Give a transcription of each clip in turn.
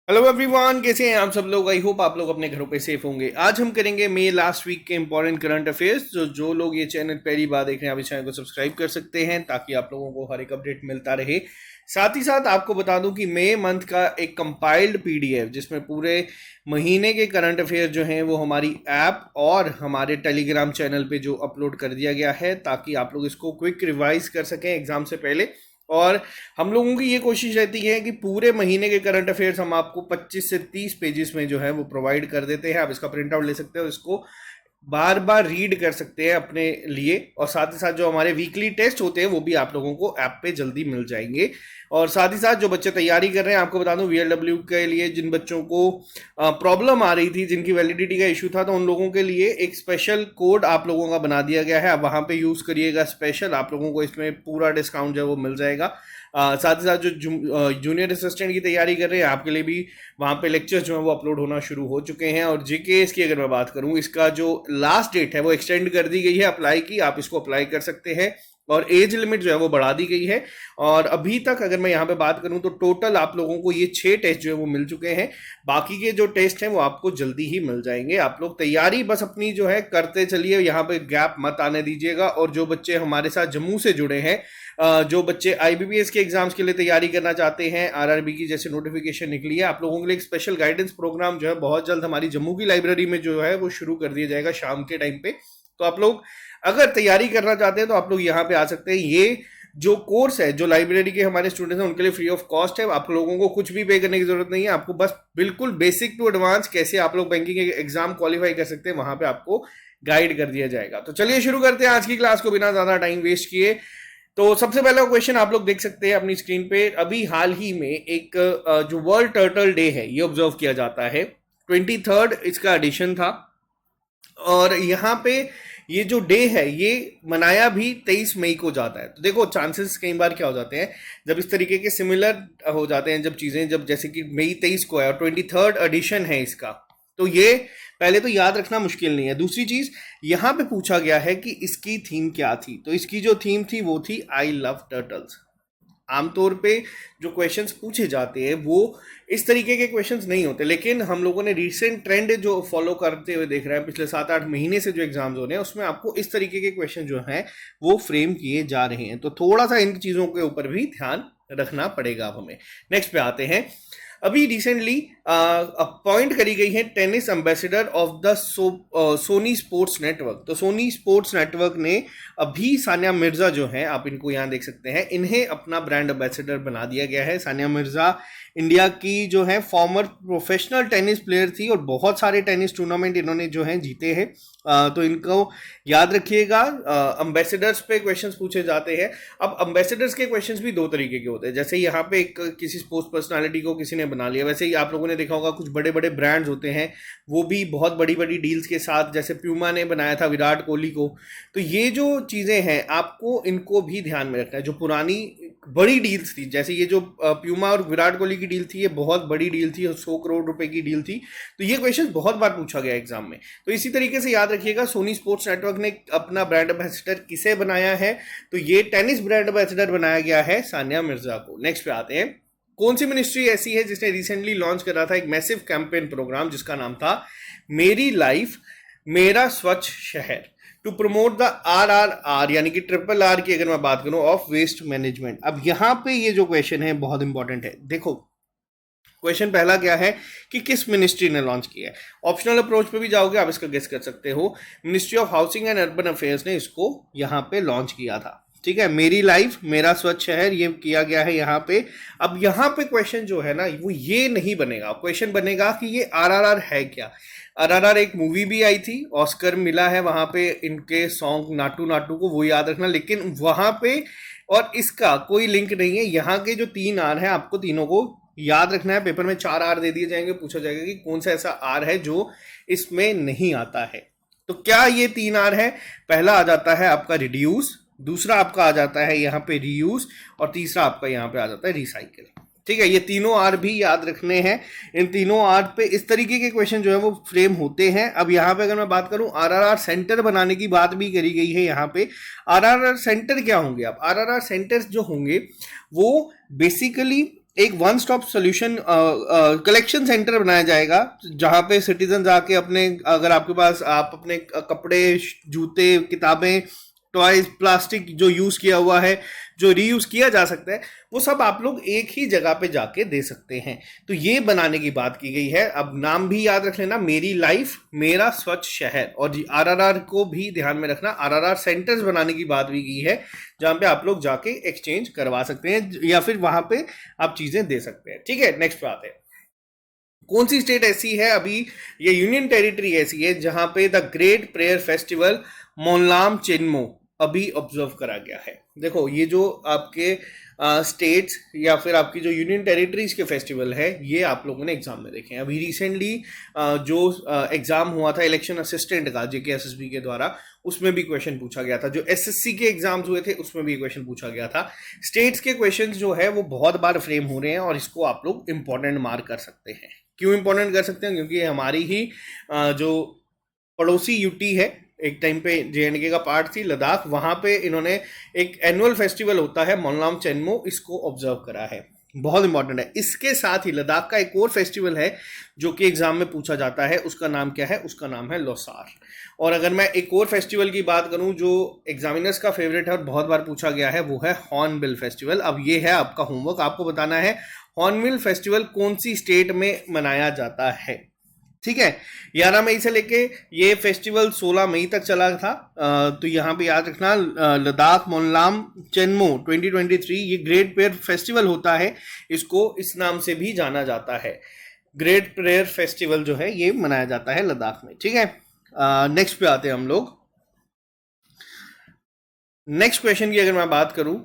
Hello everyone, कैसे हैं आप सब लोग। आई होप आप लोग अपने घरों पे सेफ होंगे। आज हम करेंगे मे लास्ट वीक के इंपॉर्टेंट करंट अफेयर्स। जो लोग ये चैनल पहली बार देख रहे हैं, आप इस चैनल को सब्सक्राइब कर सकते हैं ताकि आप लोगों को हर एक अपडेट मिलता रहे। साथ ही साथ आपको बता दूं कि मई मंथ का एक कंपाइल्ड पीडीएफ जिसमें पूरे महीने के करंट अफेयर जो हैं वो हमारी ऐप और हमारे टेलीग्राम चैनल पे जो अपलोड कर दिया गया है, ताकि आप लोग इसको क्विक रिवाइज कर सकें एग्जाम से पहले। और हम लोगों की ये कोशिश रहती है कि पूरे महीने के करंट अफेयर्स हम आपको 25 से 30 पेजेस में जो है वो प्रोवाइड कर देते हैं। आप इसका प्रिंट आउट ले सकते हो, इसको बार बार रीड कर सकते हैं अपने लिए। और साथ ही साथ जो हमारे वीकली टेस्ट होते हैं वो भी आप लोगों को ऐप पे जल्दी मिल जाएंगे। और साथ ही साथ जो बच्चे तैयारी कर रहे हैं, आपको बता दूं वीएलडब्ल्यू के लिए जिन बच्चों को प्रॉब्लम आ रही थी, जिनकी वैलिडिटी का इशू था, तो उन लोगों के लिए एक स्पेशल कोड आप लोगों का बना दिया गया है। आप वहां पे यूज करिएगा स्पेशल, आप लोगों को इसमें पूरा डिस्काउंट जो है वो मिल जाएगा। साथ ही साथ जो जूनियर असिस्टेंट की तैयारी कर रहे हैं, आपके लिए भी वहाँ पे लेक्चर्स जो है वो अपलोड होना शुरू हो चुके हैं। और जीकेएस की अगर मैं बात करूँ, इसका जो लास्ट डेट है वो एक्सटेंड कर दी गई है अप्लाई की। आप इसको अप्लाई कर सकते हैं और एज लिमिट जो है वो बढ़ा दी गई है। और अभी तक अगर मैं यहाँ पे बात करूँ तो टोटल आप लोगों को ये 6 टेस्ट जो है वो मिल चुके हैं। बाकी के जो टेस्ट हैं वो आपको जल्दी ही मिल जाएंगे। आप लोग तैयारी बस अपनी जो है करते चलिए, यहाँ पे गैप मत आने दीजिएगा। और जो बच्चे हमारे साथ जम्मू से जुड़े हैं, जो बच्चे आईबीपीएस के एग्जाम्स के लिए तैयारी करना चाहते हैं, आरआरबी की जैसे नोटिफिकेशन निकली है, आप लोगों के लिए एक स्पेशल गाइडेंस प्रोग्राम जो है बहुत जल्द हमारी जम्मू की लाइब्रेरी में जो है वो शुरू कर दिया जाएगा शाम के टाइम पे। तो आप लोग अगर तैयारी करना चाहते हैं तो आप लोग यहाँ पे आ सकते हैं। ये जो कोर्स है, जो लाइब्रेरी के हमारे स्टूडेंट्स हैं उनके लिए फ्री ऑफ कॉस्ट है। आप लोगों को कुछ भी पे करने की जरूरत नहीं है। आपको बस बिल्कुल बेसिक टू एडवांस कैसे आप लोग बैंकिंग एग्जाम क्वालिफाई कर सकते हैं, वहां पे आपको गाइड कर दिया जाएगा। तो चलिए शुरू करते हैं आज की क्लास को बिना ज्यादा टाइम वेस्ट किए। तो सबसे पहला क्वेश्चन आप लोग देख सकते हैं अपनी स्क्रीन पे। अभी हाल ही में एक जो वर्ल्ड टर्टल डे है ये ऑब्जर्व किया जाता है। 23rd इसका एडिशन था। और यहाँ पे ये जो डे है ये मनाया भी 23 मई को जाता है। तो देखो चांसेस कई बार क्या हो जाते हैं, जब इस तरीके के सिमिलर हो जाते हैं, जब चीजें, जब जैसे कि मई 23 को है और 23rd एडिशन है इसका, तो ये पहले तो याद रखना मुश्किल नहीं है। दूसरी चीज, यहां पे पूछा गया है कि इसकी थीम क्या थी। तो इसकी जो थीम थी वो थी आई लव टर्टल्स। आमतौर पे जो क्वेश्चंस पूछे जाते हैं वो इस तरीके के क्वेश्चंस नहीं होते, लेकिन हम लोगों ने रिसेंट ट्रेंड जो फॉलो करते हुए देख रहे हैं पिछले 7-8 महीने से, जो एग्जाम्स हो रहे हैं उसमें आपको इस तरीके के क्वेश्चन जो हैं वो फ्रेम किए जा रहे हैं। तो थोड़ा सा इन चीज़ों के ऊपर भी ध्यान रखना पड़ेगा अब हमें। नेक्स्ट पे आते हैं। अभी रिसेंटली अपॉइंट करी गई है tennis ambassador of the Sony sports network. तो सोनी स्पोर्ट्स नेटवर्क ने अभी सानिया मिर्जा जो है, आप इनको यहाँ देख सकते हैं, इन्हें अपना ब्रांड एम्बेसडर बना दिया गया है। सानिया मिर्जा इंडिया की जो है फॉर्मर प्रोफेशनल टेनिस प्लेयर थी और बहुत सारे टेनिस टूर्नामेंट इन्होंने जो है जीते हैं। तो इनको याद रखिएगा। एम्बेसडर्स पे क्वेश्चंस पूछे जाते हैं। अब एम्बेसडर्स के क्वेश्चंस भी दो तरीके के होते हैं। जैसे यहाँ पे एक किसी स्पोर्ट्स पर्सनालिटी को किसी ने बना लिया, वैसे ही आप लोगों ने देखा होगा कुछ बड़े बड़े ब्रांड्स होते हैं, वो भी बहुत बड़ी बड़ी डील्स के साथ, जैसे प्यूमा ने बनाया था विराट कोहली को। तो ये जो चीज़ें हैं आपको इनको भी ध्यान में रखना है। जो पुरानी बड़ी डील्स थी, जैसे ये जो प्यूमा और विराट कोहली की डील थी, ये बहुत बड़ी डील थी, 100 करोड़ रुपए की डील थी। तो ये क्वेश्चन बहुत बार पूछा गया एग्जाम में। तो इसी तरीके से याद रखिएगा, सोनी स्पोर्ट्स नेटवर्क ने अपना ब्रांड एम्बेसडर किसे बनाया है, तो ये टेनिस ब्रांड एम्बेसडर बनाया गया है सानिया मिर्जा को। नेक्स्ट पे आते हैं। कौन सी मिनिस्ट्री ऐसी है जिसने रिसेंटली लॉन्च करा था एक मैसिव कैंपेन प्रोग्राम जिसका नाम था मेरी लाइफ मेरा स्वच्छ शहर, टू प्रमोट द RRR, यानी कि RRR की अगर मैं बात करूं, ऑफ वेस्ट मैनेजमेंट। अब यहां पे ये जो क्वेश्चन है बहुत इंपॉर्टेंट है। देखो क्वेश्चन पहला क्या है कि किस मिनिस्ट्री ने लॉन्च किया है। ऑप्शनल अप्रोच पे भी जाओगे, आप इसका गेस कर सकते हो। Ministry of housing and urban affairs ने इसको यहाँ पे लॉन्च किया था। ठीक है, मेरी लाइफ मेरा स्वच्छ शहर ये किया गया है यहाँ पे। अब यहाँ पे क्वेश्चन जो है ना वो ये नहीं बनेगा। क्वेश्चन बनेगा कि ये RRR है क्या। RRR एक मूवी भी आई थी, ऑस्कर मिला है वहां पे इनके सॉन्ग नाटू नाटू को, वो याद रखना। लेकिन वहां पे और इसका कोई लिंक नहीं है। यहाँ के जो 3 आर है आपको तीनों को याद रखना है। पेपर में 4 आर दे दिए जाएंगे, पूछा जाएगा कि कौन सा ऐसा आर है जो इसमें नहीं आता है। तो क्या ये 3 आर है? पहला आ जाता है आपका रिड्यूस, दूसरा आपका आ जाता है यहाँ पे रीयूज, और तीसरा आपका यहाँ पे आ जाता है रिसाइकिल। ठीक है, ये तीनों आर भी याद रखने हैं। इन तीनों आर पे इस तरीके के क्वेश्चन जो है वो फ्रेम होते हैं। अब यहाँ पे अगर मैं बात करूं, RRR सेंटर बनाने की बात भी करी गई है यहाँ पे। RRR सेंटर क्या होंगे? अब RRR सेंटर्स जो होंगे वो बेसिकली एक one stop solution collection centre बनाया जाएगा, जहां पे सिटीजन आके अपने, अगर आपके पास आप अपने कपड़े, जूते, किताबें, टॉयज, प्लास्टिक जो यूज किया हुआ है, जो रीयूज किया जा सकता है, वो सब आप लोग एक ही जगह पे जाके दे सकते हैं। तो ये बनाने की बात की गई है। अब नाम भी याद रख लेना, मेरी लाइफ मेरा स्वच्छ शहर। और आरआरआर को भी ध्यान में रखना, आरआरआर सेंटर्स बनाने की बात भी की है, जहां पे आप लोग जाके एक्सचेंज करवा सकते हैं या फिर वहां पे आप चीजें दे सकते हैं। ठीक है, नेक्स्ट बात है, कौन सी स्टेट ऐसी है अभी, ये यूनियन टेरिटरी ऐसी है जहां पे the great prayer festival Monlam Chenmo अभी ऑब्जर्व करा गया है। देखो, ये जो आपके स्टेट्स या फिर आपकी जो यूनियन टेरिटरीज के फेस्टिवल है, ये आप लोगों ने एग्जाम में देखे हैं। अभी रिसेंटली जो एग्जाम हुआ था इलेक्शन असिस्टेंट का जेकेएसएसबी के द्वारा, उसमें भी क्वेश्चन पूछा गया था। जो एसएससी के एग्जाम्स हुए थे, उसमें भी क्वेश्चन पूछा गया था। स्टेट्स के क्वेश्चन जो है वो बहुत बार फ्रेम हो रहे हैं, और इसको आप लोग इंपॉर्टेंट मार्क कर सकते हैं। क्यों इंपॉर्टेंट कर सकते हैं? क्योंकि ये हमारी ही जो पड़ोसी यूटी है, एक टाइम पे जेएंडके का पार्ट थी लद्दाख, वहां पे इन्होंने एक एनुअल फेस्टिवल होता है मोनलाम चेनमो, इसको ऑब्जर्व करा है। बहुत इंपॉर्टेंट है। इसके साथ ही लद्दाख का एक और फेस्टिवल है जो कि एग्जाम में पूछा जाता है, उसका नाम क्या है? उसका नाम है लोसार। और अगर मैं एक और फेस्टिवल की बात करूं जो एग्जामिनर्स का फेवरेट है और बहुत बार पूछा गया है, वो है हॉर्नबिल फेस्टिवल। अब ये है आपका होमवर्क, आपको बताना है हॉर्नबिल फेस्टिवल कौन सी स्टेट में मनाया जाता है। ठीक है, 11 मई से लेके ये फेस्टिवल 16 मई तक चला था। तो यहाँ पे याद रखना, लद्दाख मोनलाम चेनमो 2023 ये ग्रेट प्रेयर फेस्टिवल होता है, इसको इस नाम से भी जाना जाता है। ग्रेट प्रेयर फेस्टिवल जो है ये मनाया जाता है लद्दाख में। ठीक है, नेक्स्ट पे आते हैं हम लोग। नेक्स्ट क्वेश्चन की अगर मैं बात करूं,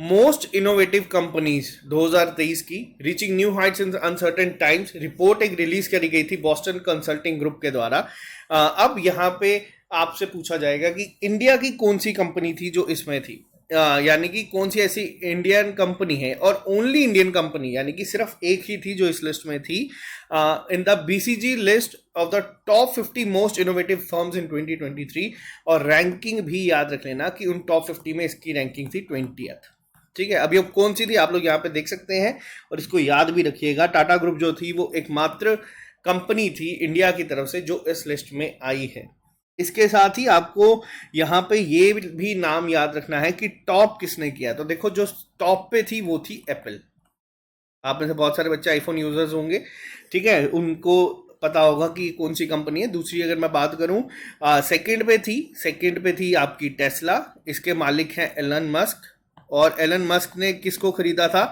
मोस्ट इनोवेटिव कंपनीज 2023 की reaching new heights in uncertain times report एक रिलीज करी गई थी बॉस्टन कंसल्टिंग ग्रुप के द्वारा। अब यहां पे आपसे पूछा जाएगा कि इंडिया की कौन सी कंपनी थी जो इसमें थी, यानी कि कौन सी ऐसी इंडियन कंपनी है, और ओनली इंडियन कंपनी, यानी कि सिर्फ एक ही थी जो इस लिस्ट में थी, in the BCG list of the top 50 most innovative firms इन 2023। और रैंकिंग भी याद रख लेना कि उन टॉप 50 में इसकी रैंकिंग थी 20th। ठीक है, अभी अब कौन सी थी आप लोग यहाँ पे देख सकते हैं, और इसको याद भी रखिएगा। टाटा ग्रुप जो थी वो एकमात्र कंपनी थी इंडिया की तरफ से जो इस लिस्ट में आई है। इसके साथ ही आपको यहाँ पे ये भी नाम याद रखना है कि टॉप किसने किया। तो देखो, जो टॉप पे थी वो थी एप्पल। आप में से बहुत सारे बच्चे आईफोन यूजर्स होंगे, ठीक है, उनको पता होगा कि कौन सी कंपनी है। दूसरी अगर मैं बात करूं, सेकंड पे थी आपकी टेस्ला, इसके मालिक हैं एलन मस्क। और एलन मस्क ने किसको खरीदा था?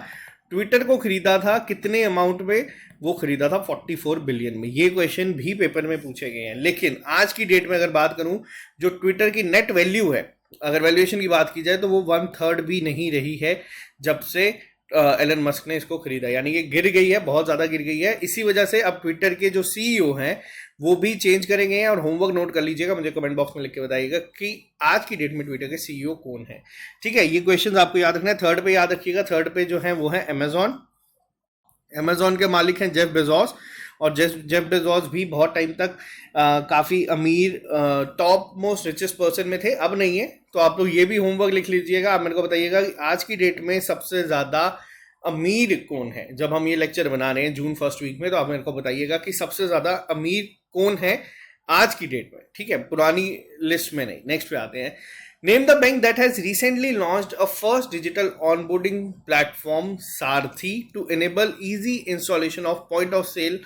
ट्विटर को खरीदा था। कितने अमाउंट में वो खरीदा था? 44 बिलियन में। ये क्वेश्चन भी पेपर में पूछे गए हैं। लेकिन आज की डेट में अगर बात करूं, जो ट्विटर की नेट वैल्यू है, अगर वैल्यूएशन की बात की जाए तो वो 1/3 भी नहीं रही है जब से एलन मस्क ने इसको खरीदा, यानी कि गिर गई है, बहुत ज्यादा गिर गई है। इसी वजह से अब ट्विटर के जो सीईओ हैं वो भी चेंज करेंगे हैं। और होमवर्क नोट कर लीजिएगा, मुझे कमेंट बॉक्स में लिख के बताइएगा कि आज की डेट में ट्विटर के सीईओ कौन है। ठीक है, ये क्वेश्चन आपको याद रखना है। थर्ड पे याद रखिएगा, थर्ड पे जो है वो है अमेजॉन। अमेजॉन के मालिक हैं जेफ बेजोस। और जेफ बेजोस भी बहुत टाइम तक काफी अमीर, टॉप मोस्ट रिचेस्ट पर्सन में थे, अब नहीं है। तो आप लोग ये भी होमवर्क लिख लीजिएगा। आप मेरे को बताइएगा कि आज की डेट में सबसे ज्यादा अमीर कौन है। जब हम ये लेक्चर बना रहे हैं जून फर्स्ट वीक में, तो आप मेरे को बताइएगा कि सबसे ज्यादा अमीर कौन है आज की डेट में। ठीक है, पुरानी लिस्ट में नहीं। नेक्स्ट पे आते हैं। Name the bank that has recently launched a first digital onboarding platform, Sarthi, to enable easy installation of point of sale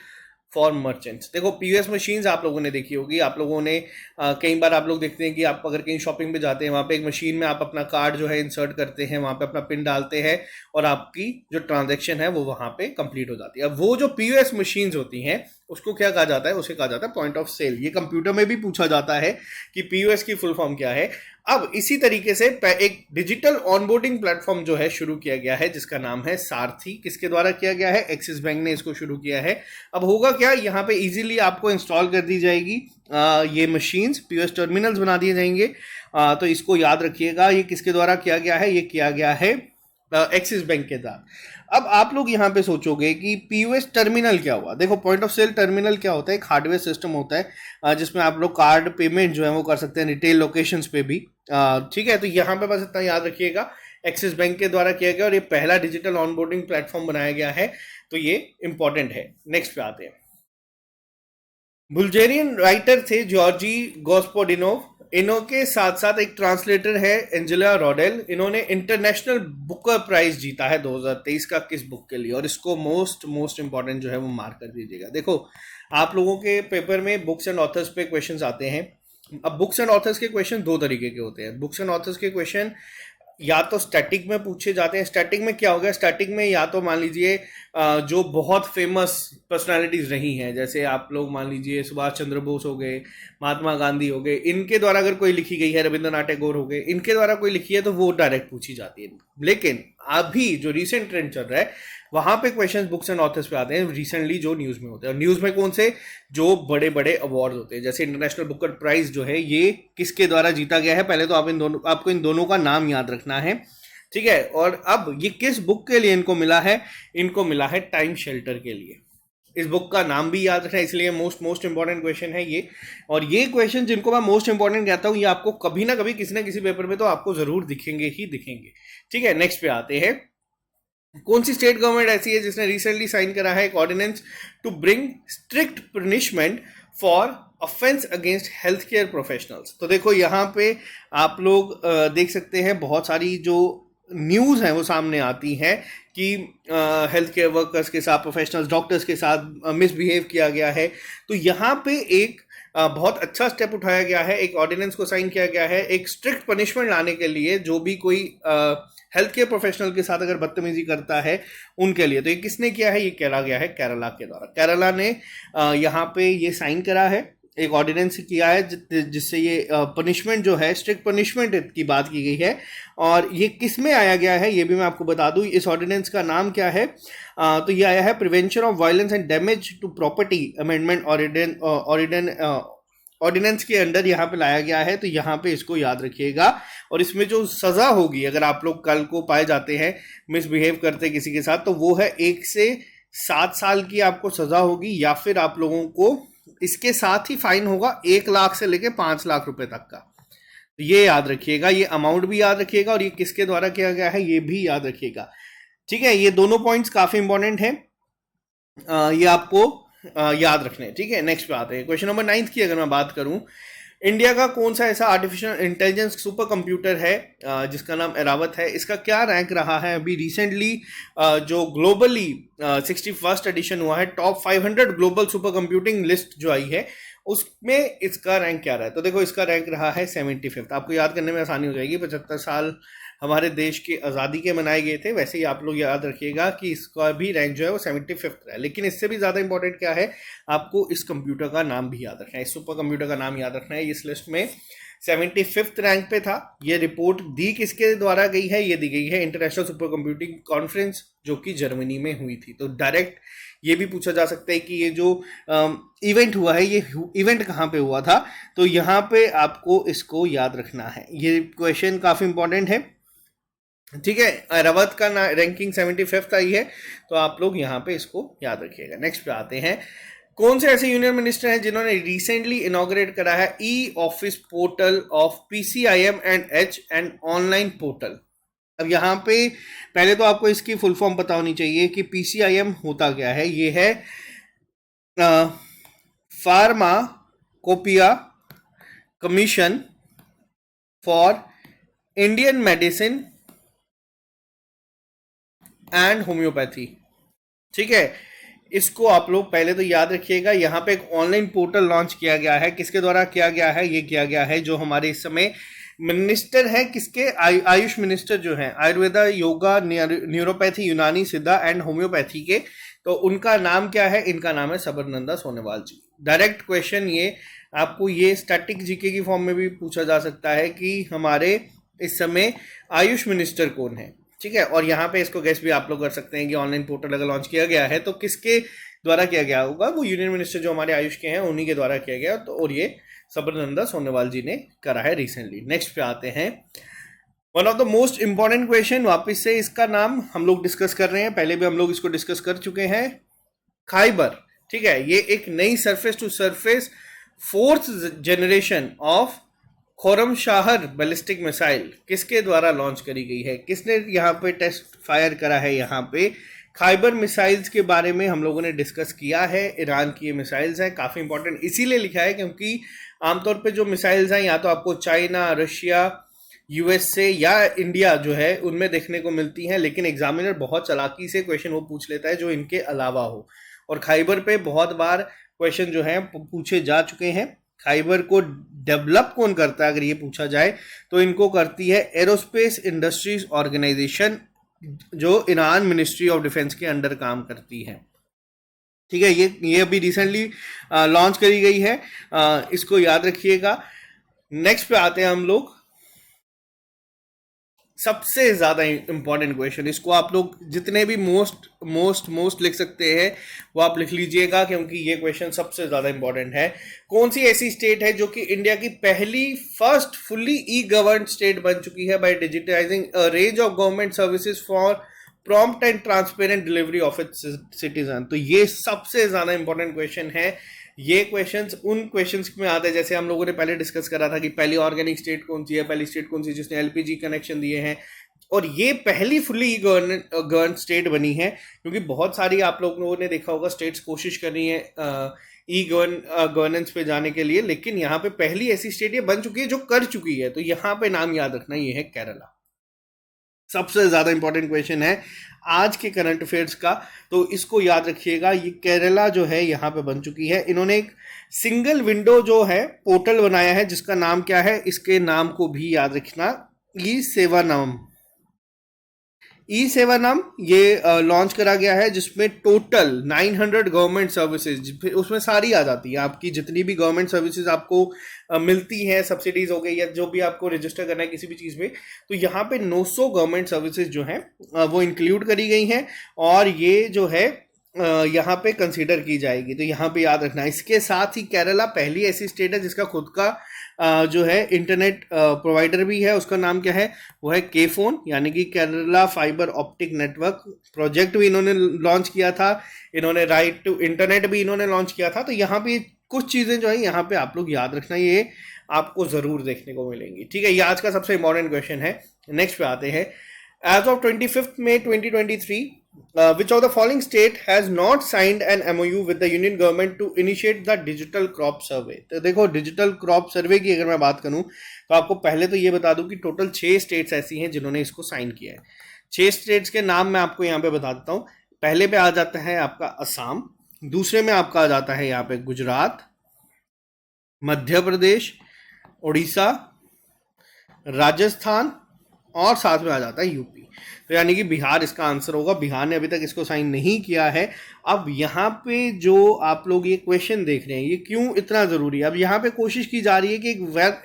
for merchants. देखो, पीओएस मशीन्स आप लोगों ने देखी होगी। आप लोगों ने कई बार आप लोग देखते हैं कि आप अगर कहीं शॉपिंग पे जाते हैं, वहाँ पे एक मशीन में आप अपना कार्ड जो है इंसर्ट करते हैं, वहाँ पे अपना पिन डालते हैं, और आपकी जो ट्रांजैक्शन है वो वहाँ पे कंप्लीट हो जाती है। अब वो जो पीओएस मशीन्स होती हैं उसको क्या कहा जाता है? उसे कहा जाता है पॉइंट ऑफ सेल। ये कंप्यूटर में भी पूछा जाता है कि पीओएस की फुल फॉर्म क्या है। अब इसी तरीके से एक डिजिटल ऑनबोर्डिंग प्लेटफॉर्म जो है शुरू किया गया है, जिसका नाम है सारथी। किसके द्वारा किया गया है? एक्सिस बैंक ने इसको शुरू किया है। अब होगा क्या, यहाँ पे इजीली आपको इंस्टॉल कर दी जाएगी ये मशीन्स, पीओएस टर्मिनल्स बना दिए जाएंगे। तो इसको याद रखिएगा, ये किसके द्वारा किया गया है? ये किया गया है एक्सिस बैंक के द्वारा। अब आप लोग यहाँ पे सोचोगे कि पीओएस टर्मिनल क्या हुआ। देखो, पॉइंट ऑफ सेल टर्मिनल क्या होता है? एक हार्डवेयर सिस्टम होता है जिसमें आप लोग कार्ड पेमेंट जो है वो कर सकते हैं रिटेल लोकेशंस पे भी। ठीक है, तो यहाँ पे बस इतना याद रखिएगा एक्सिस बैंक के द्वारा किया गया और ये पहला डिजिटल ऑनबोर्डिंग प्लेटफॉर्म बनाया गया है, तो ये इंपॉर्टेंट है। नेक्स्ट पे आते हैं। बुल्गेरियन राइटर थे जॉर्जी गॉस्पोडिनोव, इनके साथ साथ एक ट्रांसलेटर है एंजेला रॉडेल। इन्होंने इंटरनेशनल बुकर प्राइज जीता है 2023 का, किस बुक के लिए, और इसको मोस्ट इंपॉर्टेंट जो है वो मार्क कर दीजिएगा। देखो, आप लोगों के पेपर में बुक्स एंड ऑथर्स पे क्वेश्चंस आते हैं। अब बुक्स एंड ऑथर्स के क्वेश्चन दो तरीके के होते हैं। बुक्स एंड ऑथर्स के क्वेश्चन या तो स्टैटिक में पूछे जाते हैं। स्टैटिक में क्या होगा, स्टैटिक में या तो मान लीजिए जो बहुत फेमस पर्सनालिटीज रही हैं, जैसे आप लोग मान लीजिए सुभाष चंद्र बोस हो गए, महात्मा गांधी हो गए, इनके द्वारा अगर कोई लिखी गई है, रविंद्रनाथ टैगोर हो गए, इनके द्वारा कोई लिखी है तो वो डायरेक्ट पूछी जाती है। लेकिन अभी जो रिसेंट ट्रेंड चल रहा है वहां पे क्वेश्चंस बुक्स एंड ऑथर्स पे आते हैं रिसेंटली जो न्यूज में होते हैं। और न्यूज में कौन से, जो बड़े बड़े अवार्ड होते हैं, जैसे इंटरनेशनल बुकर प्राइज जो है ये किसके द्वारा जीता गया है, पहले तो आपको इन दोनों का नाम याद रखना है, ठीक है। और अब ये किस बुक के लिए इनको मिला है, इनको मिला है टाइम शेल्टर के लिए। इस बुक का नाम भी याद रखना है, इसलिए मोस्ट इंपॉर्टेंट क्वेश्चन है ये। और ये क्वेश्चन जिनको मैं मोस्ट इंपॉर्टेंट कहता हूं, ये आपको कभी ना कभी किसी ना किसी पेपर में तो आपको जरूर दिखेंगे ही दिखेंगे, ठीक है। नेक्स्ट पे आते हैं। कौन सी स्टेट गवर्नमेंट ऐसी है जिसने रिसेंटली साइन करा है एक ordinance to bring strict punishment for offence against health care professionals. तो देखो यहाँ पे आप लोग देख सकते हैं बहुत सारी जो न्यूज़ हैं वो सामने आती हैं कि हेल्थ केयर वर्कर्स के साथ, प्रोफेशनल्स, डॉक्टर्स के साथ मिसबिहेव किया गया है। तो यहाँ पे एक बहुत अच्छा स्टेप उठाया गया है, एक ऑर्डिनेंस को साइन किया गया है एक स्ट्रिक्ट पनिशमेंट लाने के लिए, जो भी कोई हेल्थ केयर प्रोफेशनल के साथ अगर बदतमीजी करता है उनके लिए। तो ये किसने किया है, ये करा गया है केरला के द्वारा। केरला ने यहाँ पे ये साइन करा है, एक ऑर्डिनेंस किया है जिससे ये पनिशमेंट जो है, स्ट्रिक्ट पनिशमेंट की बात की गई है। और ये किस में आया गया है ये भी मैं आपको बता दूं। इस ऑर्डिनेंस का नाम क्या है, तो ये आया है prevention of violence and damage to property amendment ordinance के अंडर यहाँ पे लाया गया है। तो यहाँ पे इसको याद रखिएगा। और इसमें जो सजा होगी अगर आप लोग कल को पाए जाते हैं मिसबिहेव करते किसी के साथ, तो वो है 1 से 7 साल की आपको सजा होगी, या फिर आप लोगों को इसके साथ ही फाइन होगा 1 लाख से लेके 5 लाख रुपए तक का। ये याद रखिएगा, ये अमाउंट भी याद रखिएगा और ये किसके द्वारा किया गया है ये भी याद रखिएगा, ठीक है। ये दोनों पॉइंट्स काफी इंपॉर्टेंट है, ये आपको याद रखने, ठीक है। नेक्स्ट पे आते हैं। क्वेश्चन नंबर 9 की अगर मैं बात करूं, इंडिया का कौन सा ऐसा आर्टिफिशियल इंटेलिजेंस सुपर कंप्यूटर है जिसका नाम एरावत है, इसका क्या रैंक रहा है। अभी रिसेंटली जो ग्लोबली 61st एडिशन हुआ है, top 500 global super computing list जो आई है उसमें इसका रैंक क्या रहा है। तो देखो इसका रैंक रहा है 75th। आपको याद करने में आसानी हो जाएगी। 75 साल हमारे देश की आज़ादी के मनाए गए थे, वैसे ही आप लोग याद रखिएगा कि इसका भी रैंक जो है वो 75th है। लेकिन इससे भी ज़्यादा इंपॉर्टेंट क्या है, आपको इस कंप्यूटर का नाम भी याद रखना है, इस सुपर कंप्यूटर का नाम याद रखना है। इस लिस्ट में 75th रैंक पे था। ये रिपोर्ट दी किसके द्वारा गई है, ये दी गई है इंटरनेशनल सुपर कंप्यूटिंग कॉन्फ्रेंस जो कि जर्मनी में हुई थी। तो डायरेक्ट ये भी पूछा जा सकता है कि ये जो इवेंट हुआ है ये इवेंट कहाँ पे हुआ था, तो यहाँ पे आपको इसको याद रखना है। ये क्वेश्चन काफ़ी इंपॉर्टेंट है, ठीक है। रवत का रैंकिंग 75th आई है, तो आप लोग यहाँ पे इसको याद रखिएगा। नेक्स्ट पे आते हैं। कौन से ऐसे यूनियन मिनिस्टर हैं जिन्होंने रिसेंटली इनॉग्रेट करा है e office portal of PCIM and H and online portal. अब यहाँ पे पहले तो आपको इसकी फुल फॉर्म पता होनी चाहिए कि PCIM होता क्या है। ये है pharmacopoeia commission for Indian medicine and homeopathy, ठीक है। इसको आप लोग पहले तो याद रखिएगा। यहाँ पे एक ऑनलाइन पोर्टल लॉन्च किया गया है, किसके द्वारा किया गया है, ये किया गया है जो हमारे इस समय मिनिस्टर हैं, किसके, आयुष मिनिस्टर जो हैं, आयुर्वेदा, योगा, न्यूरोपैथी, यूनानी, सिद्धा एंड होम्योपैथी के। तो उनका नाम क्या है, इनका नाम है सबरनंदा सोनोवाल जी। डायरेक्ट क्वेश्चन ये आपको ये स्टैटिक जीके की फॉर्म में भी पूछा जा सकता है कि हमारे इस समय आयुष मिनिस्टर कौन है, ठीक है। और यहाँ पे इसको गेस भी आप लोग कर सकते हैं कि ऑनलाइन पोर्टल अगर लॉन्च किया गया है तो किसके द्वारा किया गया होगा, वो यूनियन मिनिस्टर जो हमारे आयुष के हैं उन्हीं के द्वारा किया गया। तो और ये सबरनंदा सोनोवाल जी ने करा है रिसेंटली। नेक्स्ट पे आते हैं। One of the most important question, वापस से इसका नाम हम लोग डिस्कस कर रहे हैं, पहले भी हम लोग इसको डिस्कस कर चुके हैं, खाइबर, ठीक है। ये एक नई surface to surface 4th generation of Khorramshahr ballistic missile किसके द्वारा लॉन्च करी गई है, किसने यहाँ पे टेस्ट फायर करा है। यहाँ पे खाइबर मिसाइल्स के बारे में हम लोगों ने डिस्कस किया है। ईरान की ये मिसाइल्स हैं, काफ़ी इंपॉर्टेंट इसीलिए लिखा है क्योंकि आमतौर पे जो मिसाइल्स हैं या तो आपको चाइना, रशिया, यूएसए या इंडिया जो है उनमें देखने को मिलती हैं, लेकिन एग्जामिनर बहुत चालाकी से क्वेश्चन वो पूछ लेता है जो इनके अलावा हो। और खाइबर पे बहुत बार क्वेश्चन जो है पूछे जा चुके हैं। खाइबर को डेवलप कौन करता है अगर ये पूछा जाए तो इनको करती है एरोस्पेस इंडस्ट्रीज ऑर्गेनाइजेशन, जो ईरान मिनिस्ट्री ऑफ डिफेंस के अंडर काम करती है। ठीक है, ये अभी रिसेंटली लॉन्च करी गई है, इसको याद रखिएगा। नेक्स्ट पे आते हैं हम लोग, सबसे ज्यादा इंपॉर्टेंट क्वेश्चन। इसको आप लोग जितने भी मोस्ट लिख सकते हैं वो आप लिख लीजिएगा क्योंकि ये क्वेश्चन सबसे ज्यादा इंपॉर्टेंट है। कौन सी ऐसी स्टेट है जो कि इंडिया की पहली first fully e govern state बन चुकी है by digitizing a range of government services for prompt and transparent delivery of its citizen. तो ये सबसे ज्यादा इंपॉर्टेंट क्वेश्चन है। ये क्वेश्चंस उन क्वेश्चंस में आते हैं जैसे हम लोगों ने पहले डिस्कस करा था कि पहली ऑर्गेनिक स्टेट कौन सी है, पहली स्टेट कौन सी जिसने एलपीजी कनेक्शन दिए हैं, और ये पहली फुल्ली गवर्न स्टेट बनी है क्योंकि बहुत सारी आप लोगों ने देखा होगा स्टेट्स कोशिश कर रही है ई गवर्नेंस पे जाने के लिए, लेकिन यहाँ पे पहली ऐसी स्टेट ये बन चुकी है जो कर चुकी है। तो यहाँ पे नाम याद रखना, ये है केरला। सबसे ज्यादा इंपॉर्टेंट क्वेश्चन है आज के करंट अफेयर्स का, तो इसको याद रखिएगा। ये केरला जो है यहाँ पे बन चुकी है। इन्होंने एक सिंगल विंडो जो है पोर्टल बनाया है जिसका नाम क्या है, इसके नाम को भी याद रखना, ई सेवा नाम। ई सेवा नाम ये लॉन्च करा गया है जिसमें टोटल 900 गवर्नमेंट सर्विसेज, उसमें सारी आ जाती है आपकी जितनी भी गवर्नमेंट सर्विसेज आपको मिलती हैं, सब्सिडीज हो गई या जो भी आपको रजिस्टर करना है किसी भी चीज़ में, तो यहाँ पे 900 गवर्नमेंट सर्विसेज जो हैं वो इंक्लूड करी गई हैं और ये जो है यहाँ पे कंसीडर की जाएगी। तो यहाँ पे याद रखना। इसके साथ ही केरला पहली ऐसी स्टेट है जिसका खुद का जो है इंटरनेट प्रोवाइडर भी है। उसका नाम क्या है, वो है के फोन, यानी कि Kerala fibre optic network project भी इन्होंने लॉन्च किया था। इन्होंने राइट टू इंटरनेट भी इन्होंने लॉन्च किया था। तो यहाँ पे कुछ चीज़ें जो है यहाँ पे आप लोग याद रखना, ये आपको ज़रूर देखने को मिलेंगी। ठीक है, ये आज का सबसे इंपॉर्टेंट क्वेश्चन है। नेक्स्ट पे आते हैं। As of 25 May 2023, which of the following state has not signed an MOU with the union government to initiate the digital crop survey? तो देखो, डिजिटल क्रॉप सर्वे की अगर मैं बात करूं तो आपको पहले तो ये बता दूं कि टोटल 6 स्टेट्स ऐसी हैं जिन्होंने इसको साइन किया है। 6 स्टेट्स के नाम मैं आपको यहाँ पे बता देता हूँ। पहले पे आ जाता है आपका असम, दूसरे में आपका आ जाता है यहाँ पे गुजरात, मध्य प्रदेश, उड़ीसा, राजस्थान और साथ में आ जाता है यूपी। तो यानी कि बिहार इसका आंसर होगा। बिहार ने अभी तक इसको साइन नहीं किया है। अब यहाँ पे जो आप लोग ये क्वेश्चन देख रहे हैं ये क्यों इतना ज़रूरी है, अब यहाँ पे कोशिश की जा रही है कि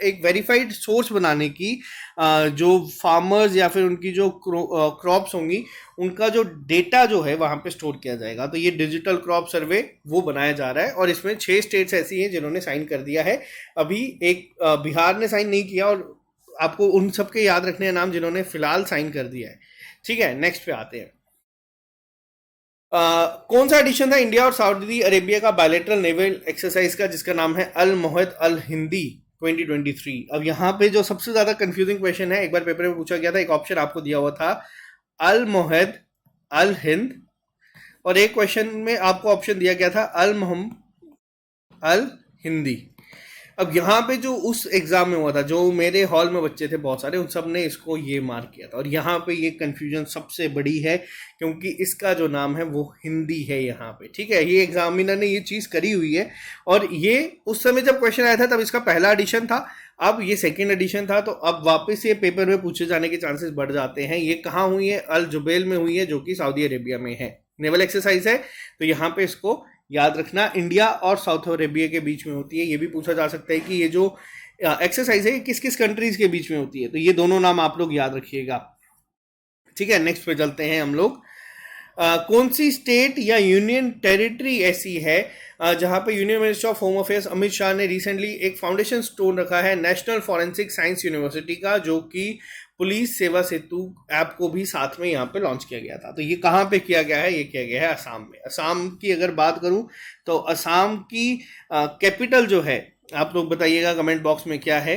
एक वेरीफाइड सोर्स बनाने की, जो फार्मर्स या फिर उनकी जो क्रॉप्स होंगी उनका जो डेटा जो है वहाँ पे स्टोर किया जाएगा। तो ये डिजिटल क्रॉप सर्वे वो बनाया जा रहा है और इसमें 6 स्टेट्स ऐसी हैं जिन्होंने साइन कर दिया है। अभी एक बिहार ने साइन नहीं किया और आपको उन सबके याद रखने हैं नाम जिन्होंने फिलहाल साइन कर दिया है। ठीक है, नेक्स्ट पे आते हैं। कौन सा एडिशन था इंडिया और सऊदी अरेबिया का बायलैटरल नेवल एक्सरसाइज का जिसका नाम है अल मोहद अल हिंदी 2023? अब यहाँ पे जो सबसे ज्यादा कंफ्यूजिंग क्वेश्चन है, एक बार पेपर में पूछा गया था, एक ऑप्शन आपको दिया हुआ था अल मोहद अल हिंद और एक क्वेश्चन में आपको ऑप्शन दिया गया था अल मोहम्मद अल हिंदी। अब यहाँ पे जो उस एग्जाम में हुआ था, जो मेरे हॉल में बच्चे थे बहुत सारे, उन सब ने इसको ये मार्क किया था और यहाँ पे ये कंफ्यूजन सबसे बड़ी है क्योंकि इसका जो नाम है वो हिंदी है यहाँ पे। ठीक है, ये एग्जामिनर ने ये चीज़ करी हुई है और ये उस समय जब क्वेश्चन आया था तब इसका पहला एडिशन था, अब ये सेकेंड एडिशन था। तो अब वापस ये पेपर में पूछे जाने के चांसेस बढ़ जाते हैं। ये कहाँ हुई है, अल जुबैल में हुई है जो कि सऊदी अरेबिया में है, नेवल एक्सरसाइज है। तो यहाँ पे इसको याद रखना, इंडिया और साउथ अरेबिया के बीच में होती है। ये भी पूछा जा सकता है कि ये जो एक्सरसाइज है किस किस कंट्रीज के बीच में होती है, तो ये दोनों नाम आप लोग याद रखिएगा। ठीक है, नेक्स्ट पे चलते हैं हम लोग। कौन सी स्टेट या यूनियन टेरिटरी ऐसी है जहां पे union minister of home affairs Amit Shah ने रिसेंटली एक फाउंडेशन स्टोन रखा है नेशनल फॉरेंसिक साइंस यूनिवर्सिटी का, जो कि पुलिस सेवा सेतु ऐप को भी साथ में यहाँ पे लॉन्च किया गया था। तो ये कहाँ पे किया गया है, ये किया गया है असम में। असम की अगर बात करूं तो असम की कैपिटल जो है, आप लोग बताइएगा कमेंट बॉक्स में क्या है।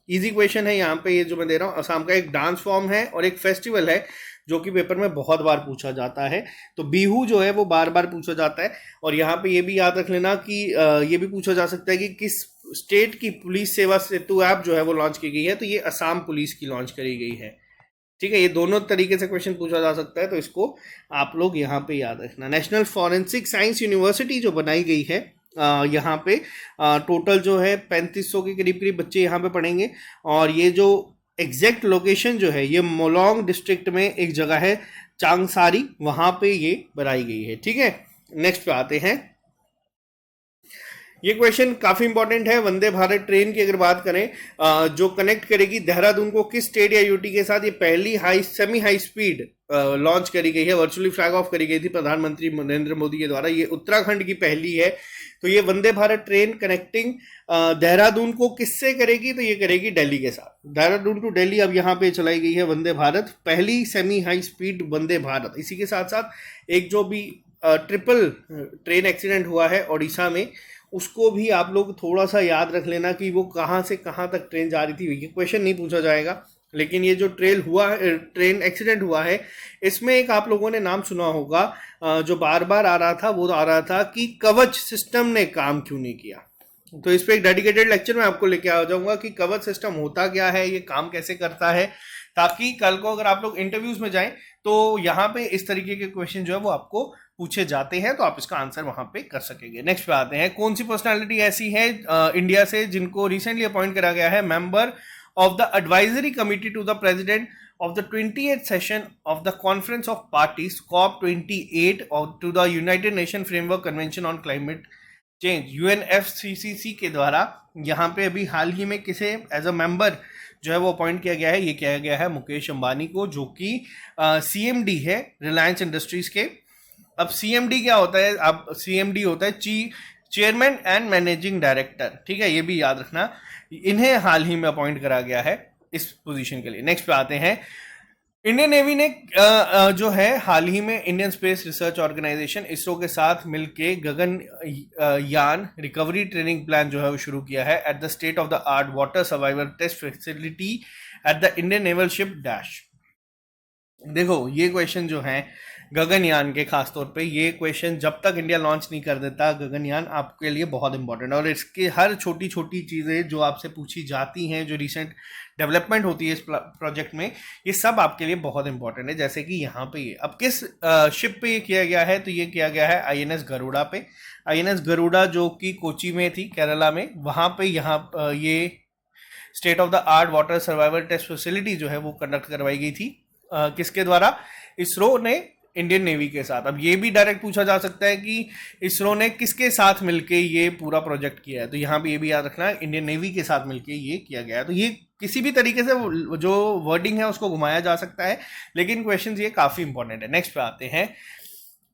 इजी क्वेश्चन है यहाँ पे, ये जो मैं दे रहा हूँ असम का एक डांस फॉर्म है और एक फेस्टिवल है जो कि पेपर में बहुत बार पूछा जाता है। तो बिहू जो है वो बार बार पूछा जाता है। और यहाँ पे ये भी याद रख लेना कि ये भी पूछा जा सकता है कि किस स्टेट की पुलिस सेवा सेतु ऐप जो है वो लॉन्च की गई है, तो ये असम पुलिस की लॉन्च करी गई है। ठीक है, ये दोनों तरीके से क्वेश्चन पूछा जा सकता है, तो इसको आप लोग यहाँ पे याद रखना। नेशनल फॉरेंसिक साइंस यूनिवर्सिटी जो बनाई गई है यहाँ पे टोटल जो है 3500 के करीब करीब बच्चे यहाँ पे पढ़ेंगे। और ये जो एग्जैक्ट लोकेशन जो है ये मोलोंग डिस्ट्रिक्ट में एक जगह है चांगसारी, वहां पे ये बनाई गई है। ठीक है, नेक्स्ट पे आते हैं। ये क्वेश्चन काफी इंपॉर्टेंट है। वंदे भारत ट्रेन की अगर बात करें जो कनेक्ट करेगी देहरादून को किस स्टेट या यूटी के साथ, ये पहली सेमी हाई स्पीड लॉन्च करी गई है, वर्चुअली फ्लैग ऑफ करी गई थी प्रधानमंत्री नरेंद्र मोदी के द्वारा। ये उत्तराखंड की पहली है। तो ये वंदे भारत ट्रेन कनेक्टिंग देहरादून को किससे करेगी, तो ये करेगी दिल्ली के साथ। देहरादून टू दिल्ली अब यहाँ पे चलाई गई है वंदे भारत, पहली semi high speed Vande Bharat. इसी के साथ साथ एक जो भी ट्रिपल ट्रेन एक्सीडेंट हुआ है ओडिशा में, उसको भी आप लोग थोड़ा सा याद रख लेना कि वो कहाँ से कहाँ तक ट्रेन जा रही थी। ये क्वेश्चन नहीं पूछा जाएगा, लेकिन ये जो ट्रेन एक्सीडेंट हुआ है, इसमें एक आप लोगों ने नाम सुना होगा जो बार बार आ रहा था, वो आ रहा था कि कवच सिस्टम ने काम क्यों नहीं किया। तो इस पर एक डेडिकेटेड लेक्चर मैं आपको लेके आ जाऊंगा कि कवच सिस्टम होता क्या है, ये काम कैसे करता है, ताकि कल को अगर आप लोग इंटरव्यूज में जाएं तो यहाँ पे इस तरीके के क्वेश्चन जो है वो आपको पूछे जाते हैं, तो आप इसका आंसर वहां पे कर सकेंगे। नेक्स्ट पे आते हैं। कौन सी पर्सनालिटी ऐसी है इंडिया से जिनको रिसेंटली अपॉइंट करा गया है member of the advisory committee to the president of the 28th session of the Conference of Parties COP28 to the United Nations Framework Convention on Climate Change UNFCCC के द्वारा यहाँ पे अभी हाल ही में किसे एज अ मेंबर जो है वो अपॉइंट किया गया है। ये किया गया है मुकेश अंबानी को, जो कि CMD है रिलायंस इंडस्ट्रीज के। अब CMD क्या होता है, अब CMD होता है चेयरमैन एंड मैनेजिंग डायरेक्टर। ठीक है, ये भी याद रखना। इन्हें हाल ही में अपॉइंट करा गया है इस पोजीशन के लिए। नेक्स्ट पे आते हैं। इंडियन नेवी ने जो है हाल ही में Indian space research organisation ISRO के साथ मिलके गगन यान रिकवरी ट्रेनिंग प्लान जो है वो शुरू किया है at the state of the art water survival test facility at the Indian naval ship dash. देखो ये क्वेश्चन जो है गगनयान के खास तौर पे, ये क्वेश्चन जब तक इंडिया लॉन्च नहीं कर देता गगनयान आपके लिए बहुत इंपॉर्टेंट है। और इसके हर छोटी छोटी चीज़ें जो आपसे पूछी जाती हैं, जो रिसेंट डेवलपमेंट होती है इस प्रोजेक्ट में, ये सब आपके लिए बहुत इंपॉर्टेंट है। जैसे कि यहाँ पे ये अब किस शिप पे ये किया गया है, तो ये किया गया है INS गरुड़ा पे। INS गरुड़ा जो कि कोची में थी, केरला में, वहाँ पे यहाँ ये state of the art water survival test facility जो है वो कंडक्ट करवाई गई थी। किसके द्वारा? इसरो ने इंडियन नेवी के साथ। अब ये भी डायरेक्ट पूछा जा सकता है कि इसरो ने किसके साथ मिलके ये पूरा प्रोजेक्ट किया है, तो यहाँ पे ये भी याद रखना है इंडियन नेवी के साथ मिलके ये किया गया है। तो ये किसी भी तरीके से जो वर्डिंग है उसको घुमाया जा सकता है, लेकिन क्वेश्चन ये काफी इंपॉर्टेंट है। नेक्स्ट पे आते हैं।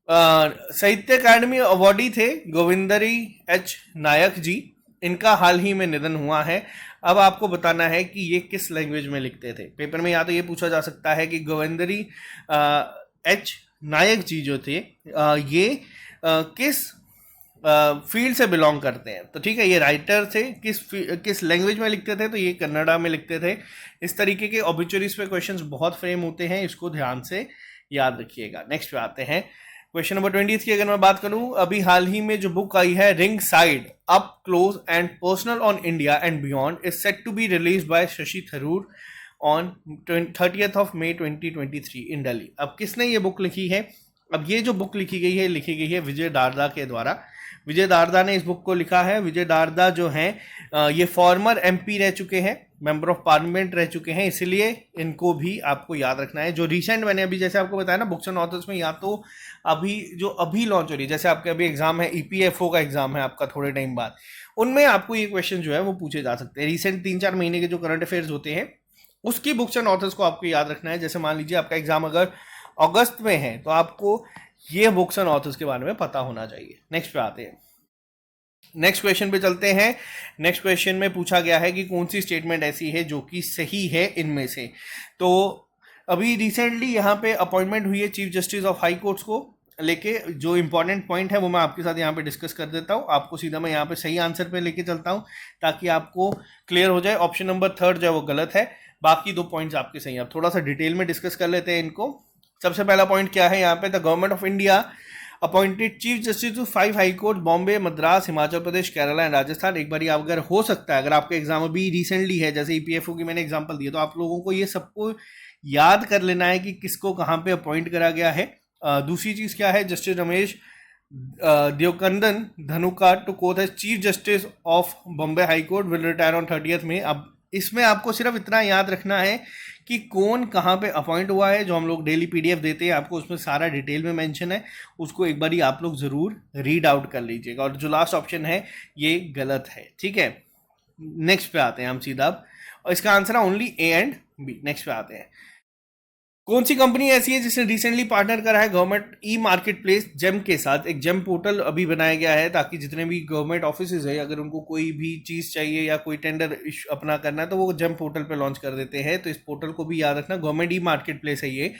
साहित्य अकादमी अवार्डी थे गोविंदरी H नायक जी, इनका हाल ही में निधन हुआ है। अब आपको बताना है कि ये किस लैंग्वेज में लिखते थे। पेपर में या तो ये पूछा जा सकता है कि गोविंदरी H नायक जी जो थे ये किस फील्ड से बिलोंग करते हैं, तो ठीक है, ये राइटर थे। किस लैंग्वेज में लिखते थे, तो ये कन्नड़ा में लिखते थे। इस तरीके के ऑब्ituaries पे क्वेश्चंस बहुत फ्रेम होते हैं, इसको ध्यान से याद रखिएगा। नेक्स्ट पे आते हैं। क्वेश्चन नंबर 20 की अगर मैं बात करूं, अभी हाल ही में जो बुक आई है ringside up close and personal on India and beyond is set to be release by Shashi Tharoor on 30th of May 2023 in Delhi. अब किसने ये बुक लिखी है? अब ये जो बुक लिखी गई है विजय दारदा के द्वारा। विजय दारदा ने इस बुक को लिखा है। विजय दारदा जो हैं ये फॉर्मर MP रह चुके हैं, मेंबर ऑफ पार्लियामेंट रह चुके हैं, इसलिए इनको भी आपको याद रखना है। जो रिसेंट मैंने अभी जैसे आपको बताया ना बुक्स एंड ऑथर्स में, या तो अभी लॉन्च हो रही है, जैसे आपके अभी एग्जाम है EPFO का एग्जाम है आपका थोड़े टाइम बाद, उनमें आपको ये क्वेश्चन जो है वो पूछे जा सकते हैं। रिसेंट 3-4 महीने के जो करंट अफेयर्स होते हैं उसकी बुक्स एंड ऑथर्स को आपको याद रखना है। जैसे मान लीजिए आपका एग्जाम अगर अगस्त में है तो आपको ये बुक्स एंड ऑथर्स के बारे में पता होना चाहिए। नेक्स्ट पे आते हैं। नेक्स्ट क्वेश्चन पे चलते हैं। नेक्स्ट क्वेश्चन में पूछा गया है कि कौन सी स्टेटमेंट ऐसी है जो कि सही है इनमें से। तो अभी रिसेंटली यहाँ पे अपॉइंटमेंट हुई है chief justice of high courts को। लेके जो इंपॉर्टेंट पॉइंट है वो मैं आपके साथ यहाँ पे डिस्कस कर देता हूँ, आपको सीधा मैं यहाँ पे सही आंसर पे लेके चलता हूँ ताकि आपको क्लियर हो जाए। ऑप्शन नंबर थर्ड जो है वो गलत है, बाकी 2 पॉइंट्स आपके सही हैं। अब थोड़ा सा डिटेल में डिस्कस कर लेते हैं इनको। सबसे पहला पॉइंट क्या है यहाँ पे, the government of India appointed chief justice to 5 high court, Bombay, Madras, Himachal Pradesh, Kerala and Rajasthan. एक बार अगर हो सकता है, अगर आपका एग्जाम अभी रिसेंटली है, जैसे ईपीएफओ की मैंने एग्जांपल दिया, तो आप लोगों को ये सबको याद कर लेना है कि किसको कहाँ पे अपॉइंट करा गया है। दूसरी चीज क्या है, justice Ramesh Devkandan Dhanuka to court as chief justice of Bombay high court, will retire on 30th में। अब इसमें आपको सिर्फ इतना याद रखना है कि कौन कहाँ पे अपॉइंट हुआ है। जो हम लोग डेली पीडीएफ देते हैं आपको, उसमें सारा डिटेल में मेंशन है, उसको एक बार ही आप लोग ज़रूर रीड आउट कर लीजिएगा। और जो लास्ट ऑप्शन है ये गलत है, ठीक है। नेक्स्ट पे आते हैं हम सीधा, और इसका आंसर है only A and B. Next पे आते हैं, कौन सी कंपनी ऐसी है जिसने रिसेंटली पार्टनर करा है government e market place GeM के साथ। एक जेम पोर्टल अभी बनाया गया है ताकि जितने भी गवर्नमेंट ऑफिस है, अगर उनको कोई भी चीज़ चाहिए या कोई टेंडर अपना करना है तो वो जेम पोर्टल पे लॉन्च कर देते हैं। तो इस पोर्टल को भी याद रखना, गवर्नमेंट ई मार्केट प्लेस है ये।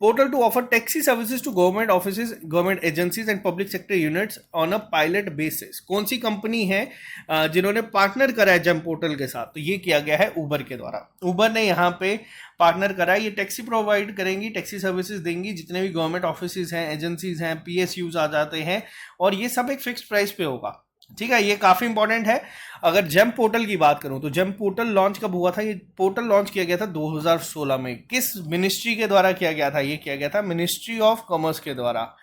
Portal to offer taxi services to government offices, government agencies and public sector units on a pilot basis. कौन सी कंपनी है जिन्होंने पार्टनर करा है जेम पोर्टल के साथ, तो ये किया गया है ऊबर के द्वारा। ऊबर ने यहाँ पे पार्टनर करा है, ये टैक्सी प्रोवाइड करेंगी, टैक्सी सर्विसेज देंगी, जितने भी गवर्नमेंट ऑफिसेज हैं, एजेंसीज हैं, पीएसयूज आ जाते हैं, और ये सब एक फिक्स प्राइस पे होगा, ठीक है। ये काफी इंपॉर्टेंट है। अगर जेम पोर्टल की बात करूं तो जेम पोर्टल लॉन्च कब हुआ था, ये पोर्टल लॉन्च किया गया था 2016 में। किस मिनिस्ट्री के द्वारा किया गया था, ये किया गया था मिनिस्ट्री ऑफ कॉमर्स के द्वारा।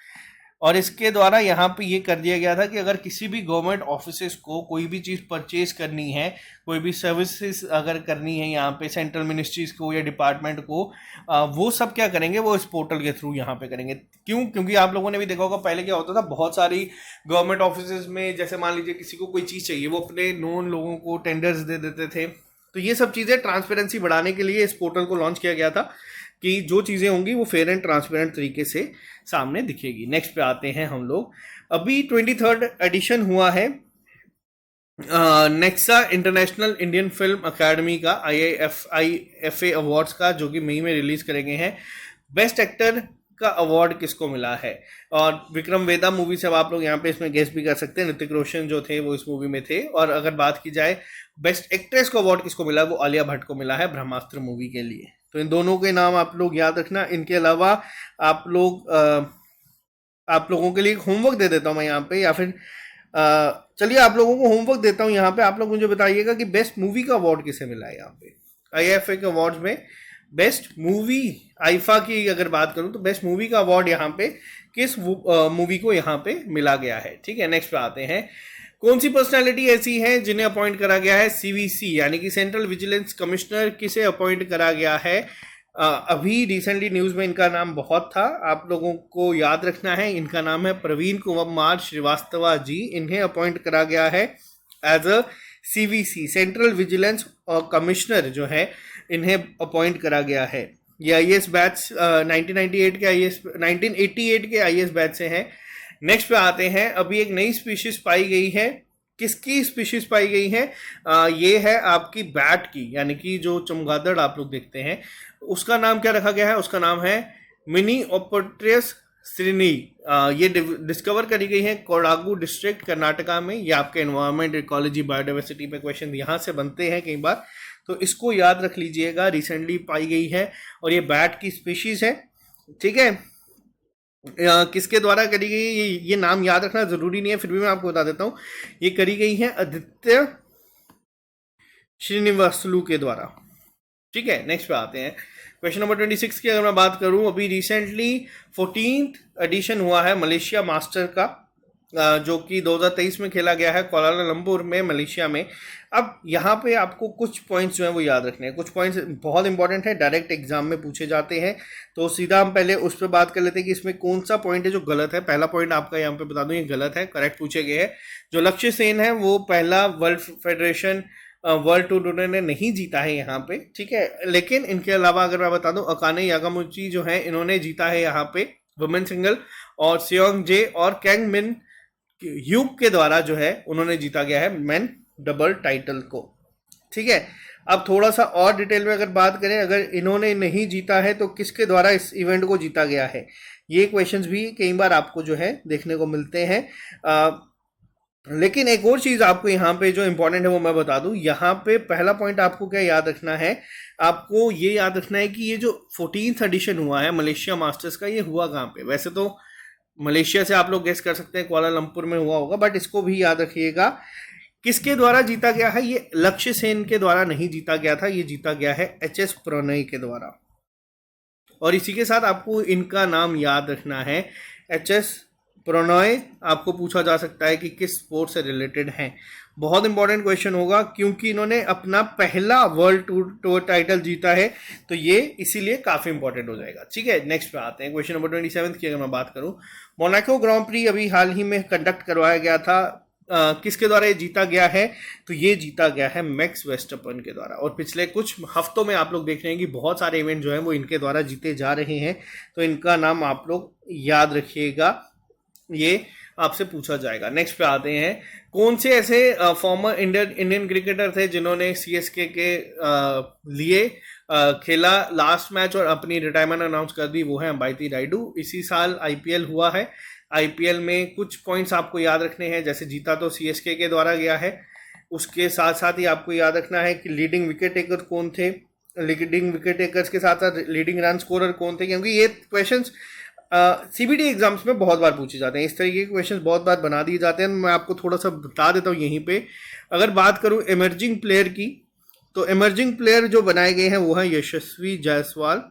और इसके द्वारा यहाँ पे ये कर दिया गया था कि अगर किसी भी गवर्नमेंट ऑफिसेज को कोई भी चीज़ परचेज करनी है, कोई भी सर्विसेज अगर करनी है यहाँ पे सेंट्रल मिनिस्ट्रीज को या डिपार्टमेंट को, वो सब क्या करेंगे, वो इस पोर्टल के थ्रू यहाँ पे करेंगे। क्यों? क्योंकि आप लोगों ने भी देखा होगा पहले क्या होता था, बहुत सारी गवर्नमेंट ऑफिसेज में जैसे मान लीजिए किसी को कोई चीज़ चाहिए, वो अपने नोन लोगों को टेंडर्स दे देते थे। तो ये सब चीज़ें ट्रांसपेरेंसी बढ़ाने के लिए इस पोर्टल को लॉन्च किया गया था कि जो चीज़ें होंगी वो फेयर एंड ट्रांसपेरेंट तरीके से सामने दिखेगी। नेक्स्ट पे आते हैं हम लोग, अभी 23rd एडिशन हुआ है Nexa international Indian film academy का IIFA अवार्ड्स का, जो कि मई में रिलीज करेंगे हैं। बेस्ट एक्टर का अवार्ड किसको मिला है, और विक्रम वेदा मूवी से अब आप लोग यहाँ पे इसमें गेस भी कर सकते हैं, ऋतिक रोशन जो थे वो इस मूवी में थे। और अगर बात की जाए बेस्ट एक्ट्रेस को अवार्ड किसको मिला, वो आलिया भट्ट को मिला है ब्रह्मास्त्र मूवी के लिए। तो इन दोनों के नाम आप लोग याद रखना। इनके अलावा आप लोगों के लिए होमवर्क दे देता हूँ मैं यहाँ पे, या फिर चलिए आप लोगों को होमवर्क देता हूँ यहाँ पे। आप लोग मुझे बताइएगा कि बेस्ट मूवी का अवार्ड किसे मिला है यहाँ पे। IIFA के अवार्ड्स में बेस्ट मूवी, आईफा की अगर बात करूँ तो बेस्ट मूवी का अवार्ड यहाँ पे किस मूवी को यहाँ पे मिला गया है, ठीक है। नेक्स्ट पे आते हैं, कौन सी पर्सनालिटी ऐसी है जिन्हें अपॉइंट करा गया है CVC यानी कि सेंट्रल विजिलेंस कमिश्नर, किसे अपॉइंट करा गया है। अभी रिसेंटली न्यूज में इनका नाम बहुत था, आप लोगों को याद रखना है। इनका नाम है प्रवीण कुमार श्रीवास्तवा जी। इन्हें अपॉइंट करा गया है as a CVC central vigilance commissioner जो है, इन्हें अपॉइंट करा गया है। ये IAS बैच 1988 के IAS बैच से हैं। नेक्स्ट पे आते हैं, अभी एक नई स्पीशीज पाई गई है, किसकी स्पीशीज पाई गई है, ये है आपकी बैट की, यानी कि जो चमगादड़ आप लोग देखते हैं, उसका नाम क्या रखा गया है, उसका नाम है मिनी ओपोट्रियस श्रीनी। ये डिस्कवर करी गई है कोडागू डिस्ट्रिक्ट कर्नाटका में। ये आपके एनवायरमेंट, इकोलॉजी, बायोडाइवर्सिटी पे क्वेश्चन यहाँ से बनते हैं कई बार, तो इसको याद रख लीजिएगा। रिसेंटली पाई गई है और ये बैट की स्पीशीज है, ठीक है। किसके द्वारा करी गई, ये नाम याद रखना जरूरी नहीं है, फिर भी मैं आपको बता देता हूँ। ये करी गई है आदित्य श्रीनिवासलू के द्वारा, ठीक है। नेक्स्ट पे आते हैं, क्वेश्चन नंबर 26 की अगर मैं बात करूं, अभी रिसेंटली 14th एडिशन हुआ है मलेशिया मास्टर का, जो कि 2023 में खेला गया है कोलालमपुर में, मलेशिया में। अब यहाँ पे आपको कुछ पॉइंट्स जो हैं वो याद रखने हैं। कुछ पॉइंट्स बहुत इंपॉर्टेंट है, डायरेक्ट एग्जाम में पूछे जाते हैं, तो सीधा हम पहले उस पर बात कर लेते हैं कि इसमें कौन सा पॉइंट है जो गलत है। पहला पॉइंट आपका यहाँ पे बता दूं, ये गलत है, करेक्ट पूछे गए हैं। जो लक्ष्य सेन है वो पहला वर्ल्ड फेडरेशन वर्ल्ड टूर ने नहीं जीता है यहाँ पे, ठीक है। लेकिन इनके अलावा अगर मैं बता दूं, अकाने यागामुची जो है इन्होंने जीता है यहाँ पे वुमेन सिंगल, और सियोंग जे और कैंग मिन ह्यूक के द्वारा जो है उन्होंने जीता गया है मैन डबल टाइटल को, ठीक है। अब थोड़ा सा और डिटेल में अगर बात करें, अगर इन्होंने नहीं जीता है तो किसके द्वारा इस इवेंट को जीता गया है। ये क्वेश्चंस भी कई बार आपको जो है देखने को मिलते हैं। लेकिन एक और चीज आपको यहाँ पे जो इंपॉर्टेंट है वो मैं बता दूं। यहाँ पे पहला पॉइंट आपको क्या याद रखना है, आपको ये याद रखना है कि ये जो 14th एडिशन हुआ है मलेशिया मास्टर्स का, ये हुआ कहाँ पे। वैसे तो मलेशिया से आप लोग गेस कर सकते हैं कुआलालंपुर में हुआ होगा, बट इसको भी याद रखिएगा किसके द्वारा जीता गया है। ये लक्ष्य सेन के द्वारा नहीं जीता गया था, ये जीता गया है एच.एस. प्रणय के द्वारा। और इसी के साथ आपको इनका नाम याद रखना है, एच.एस. प्रणय। आपको पूछा जा सकता है कि किस स्पोर्ट से रिलेटेड हैं। बहुत इंपॉर्टेंट क्वेश्चन होगा क्योंकि इन्होंने अपना पहला वर्ल्ड टूर टाइटल जीता है, तो ये इसीलिए काफी इंपॉर्टेंट हो जाएगा। ठीक है, नेक्स्ट पे आते हैं। क्वेश्चन नंबर 27 की अगर मैं बात करूं, मोनाको ग्रां प्री अभी हाल ही में कंडक्ट करवाया गया था, किसके द्वारा ये जीता गया है, तो ये जीता गया है मैक्स वेस्टरपन के द्वारा। और पिछले कुछ हफ्तों में आप लोग देख रहे हैं कि बहुत सारे इवेंट जो हैं वो इनके द्वारा जीते जा रहे हैं, तो इनका नाम आप लोग याद रखिएगा, ये आपसे पूछा जाएगा। नेक्स्ट पे आते हैं, कौन से ऐसे फॉर्मर इंडियन क्रिकेटर थे जिन्होंने सीएसके के लिए खेला लास्ट मैच और अपनी रिटायरमेंट अनाउंस कर दी, वो है अंबाती रायडू। इसी साल आईपीएल हुआ है, आईपीएल में कुछ पॉइंट्स आपको याद रखने हैं, जैसे जीता तो सीएसके के द्वारा गया है, उसके साथ साथ ही आपको याद रखना है कि लीडिंग विकेट टेकर कौन थे, लीडिंग विकेट टेकर्स के साथ साथ लीडिंग रन स्कोरर कौन थे, क्योंकि ये क्वेश्चंस सीबीडी एग्जाम्स में बहुत बार पूछे जाते हैं। इस तरीके के क्वेश्चंस बहुत बार बना दिए जाते हैं। मैं आपको थोड़ा सा बता देता हूँ यहीं पे। अगर बात करूँ इमर्जिंग प्लेयर की, तो इमर्जिंग प्लेयर जो बनाए गए हैं वो है यशस्वी जायसवाल।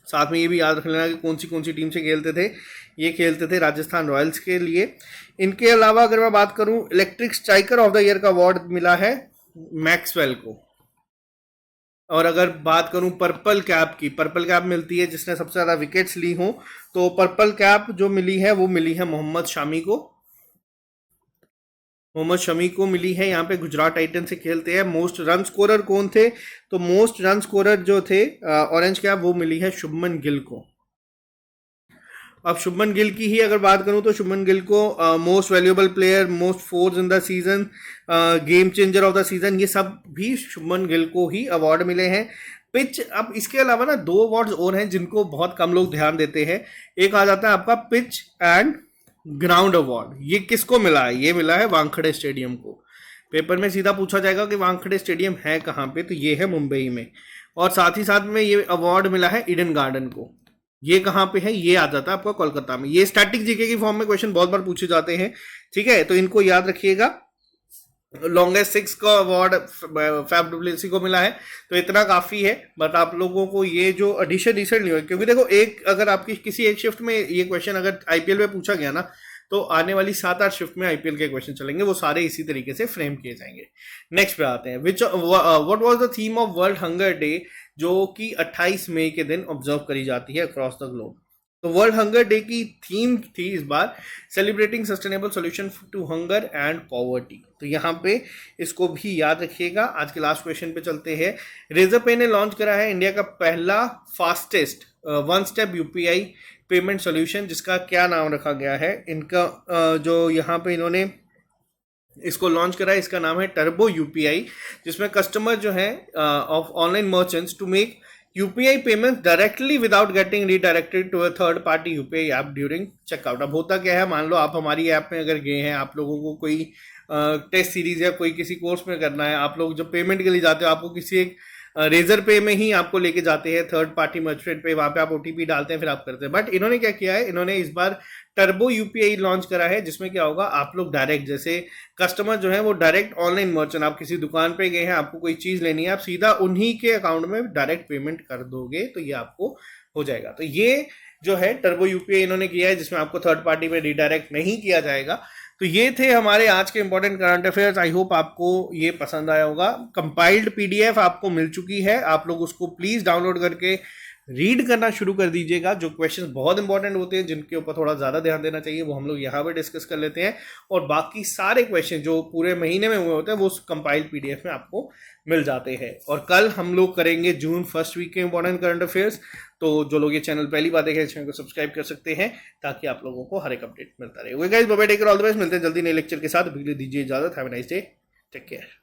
साथ में ये भी याद रख लेना कि कौन सी टीम से खेलते थे, ये खेलते थे राजस्थान रॉयल्स के लिए। इनके अलावा अगर मैं बात करूं, electric striker of the year का अवार्ड मिला है मैक्सवेल को। और अगर बात करूं पर्पल कैप की, पर्पल कैप मिलती है जिसने सबसे ज्यादा विकेट्स ली हो, तो पर्पल कैप जो मिली है वो मिली है मोहम्मद शमी को। मोहम्मद शमी को मिली है, यहाँ पे गुजरात टाइटन से खेलते हैं। मोस्ट रन स्कोरर कौन थे, तो मोस्ट रन स्कोरर जो थे ऑरेंज कैप, वो मिली है शुभमन गिल को। अब शुभमन गिल की ही अगर बात करूं तो शुभमन गिल को most valuable player, most force in the season, game changer of the season, ये सब भी शुभमन गिल को ही अवार्ड मिले हैं। पिच, अब इसके अलावा ना 2 अवार्ड्स और हैं जिनको बहुत कम लोग ध्यान देते हैं। एक आ जाता है आपका पिच एंड ग्राउंड अवार्ड। ये किसको मिला है, ये मिला है वानखेड़े स्टेडियम को। पेपर में सीधा पूछा जाएगा कि वानखेड़े स्टेडियम है कहाँ पे, तो ये है मुंबई में। और साथ ही साथ में ये अवार्ड मिला है ईडन गार्डन को। ये कहाँ पे है, ये आ जाता है आपका कोलकाता में। ये स्टैटिक जीके की फॉर्म में क्वेश्चन बहुत बार पूछे जाते हैं। ठीक है, तो इनको याद रखिएगा। लॉन्गेस्ट 6 का अवार्ड फैफ डुप्लेसी को मिला है, तो इतना काफी है। बट आप लोगों को ये जो एडिशन रिसेंटली हुआ, क्योंकि देखो एक अगर आपकी किसी एक शिफ्ट में ये क्वेश्चन अगर आईपीएल में पूछा गया ना, तो आने वाली 7-8 शिफ्ट में आईपीएल के क्वेश्चन चलेंगे, वो सारे इसी तरीके से फ्रेम किए जाएंगे। नेक्स्ट पे आते हैं, what was the theme of world hunger day, जो कि 28 मई के दिन ऑब्जर्व करी जाती है अक्रॉस द ग्लोब। तो वर्ल्ड हंगर डे की थीम थी इस बार celebrating sustainable solution to hunger and poverty. तो यहाँ पे इसको भी याद रखिएगा। आज के लास्ट क्वेश्चन पे चलते हैं। रेजरपे ने लॉन्च करा है इंडिया का पहला fastest one step UPI payment solution, जिसका क्या नाम रखा गया है इनका, जो यहाँ पे इन्होंने इसको लॉन्च करा है, इसका नाम है टर्बो यूपीआई, जिसमें कस्टमर जो है of online merchants to make UPI payment directly without getting redirected to a third party UPI app during checkout. अब होता क्या है, मान लो आप हमारी ऐप में अगर गए हैं, आप लोगों को कोई टेस्ट सीरीज या कोई किसी कोर्स में करना है, आप लोग जब पेमेंट के लिए जाते हो, आपको किसी एक रेजर पे में ही आपको लेके जाते हैं थर्ड पार्टी मर्चेंट पे, वहां पे आप ओटीपी डालते हैं, फिर आप करते हैं। बट इन्होंने क्या किया है, इन्होंने इस बार टर्बो यूपीआई लॉन्च करा है, जिसमें क्या होगा, आप लोग डायरेक्ट, जैसे कस्टमर जो है वो डायरेक्ट ऑनलाइन मर्चेंट, आप किसी दुकान पे गए हैं, आपको कोई चीज लेनी है, आप सीधा उन्हीं के अकाउंट में डायरेक्ट पेमेंट कर दोगे, तो ये आपको हो जाएगा। तो ये जो है टर्बो यूपीआई इन्होंने किया है, जिसमें आपको थर्ड पार्टी में रिडायरेक्ट नहीं किया जाएगा। तो ये थे हमारे आज के important current affairs. I hope आपको ये पसंद आया होगा। कंपाइल्ड पीडीएफ आपको मिल चुकी है, आप लोग उसको प्लीज डाउनलोड करके रीड करना शुरू कर दीजिएगा। जो क्वेश्चंस बहुत इंपॉर्टेंट होते हैं, जिनके ऊपर थोड़ा ज़्यादा ध्यान देना चाहिए, वो हम लोग यहाँ पे डिस्कस कर लेते हैं। और बाकी सारे क्वेश्चन जो पूरे महीने में हुए होते हैं, वो कंपाइल्ड पीडीएफ में आपको मिल जाते हैं। और कल हम लोग करेंगे जून फर्स्ट वीक के इंपॉर्टेंट करंट अफेयर्स। तो जो लोग ये चैनल पहली बार देखें, चैनल को सब्सक्राइब कर सकते हैं, ताकि आप लोगों को हर एक अपडेट मिलता रहे। Guys, bye bye, take care, all the best. मिलते हैं जल्दी नए लेक्चर के साथ। वीडियो दीजिए इजाजत। Have a nice day, take care.